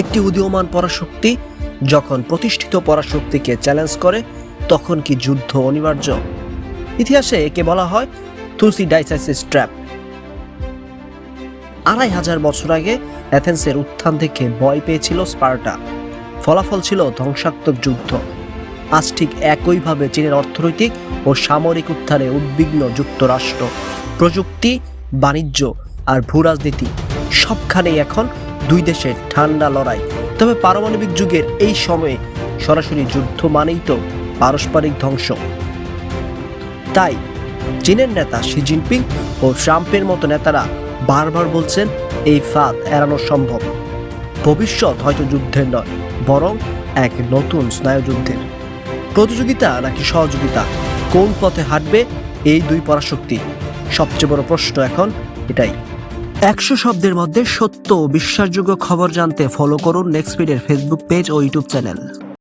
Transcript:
একটি উদীয়মান পরাশক্তি যখন প্রতিষ্ঠিত পরাশক্তিকে চ্যালেঞ্জ করে, তখন কি যুদ্ধ অনিবার্য? ইতিহাসে একে বলা হয় থুসিডাইসাইসিস ট্র্যাপ। 2500 বছর আগে অ্যাথেন্সের উত্থান থেকে ভয় পেয়েছিল স্পার্টা। ফলাফল ছিল ধ্বংসাত্মক যুদ্ধ। আজ ঠিক একইভাবে চীনের অর্থনৈতিক ও সামরিক উত্থানে উদ্বিগ্ন যুক্তরাষ্ট্র। প্রযুক্তি, বাণিজ্য আর ভূরাজনীতি সবখানেই এখন দুই দেশের ঠান্ডা লড়াই। তবে পারমাণবিক যুগের এই সময়ে সরাসরি যুদ্ধ মানেই তো পারস্পরিক ধ্বংস। তাই চীনের নেতা শি জিনপিং ও ট্রাম্পের মতো নেতারা বারবার বলছেন এই ফাঁদ এড়ানো সম্ভব। ভবিষ্যৎ হয়তো যুদ্ধের নয়, বরং এক নতুন স্নায়ুযুদ্ধের। প্রতিযোগিতা নাকি সহযোগিতা, কোন পথে হাঁটবে এই দুই পরাশক্তি? সবচেয়ে বড় প্রশ্ন এখন এটাই। 100 শব্দের মধ্যে সত্য ও বিশ্বাসযোগ্য খবর জানতে ফলো করুন নেক্সট স্পিডের ফেসবুক পেজ ও ইউটিউব চ্যানেল।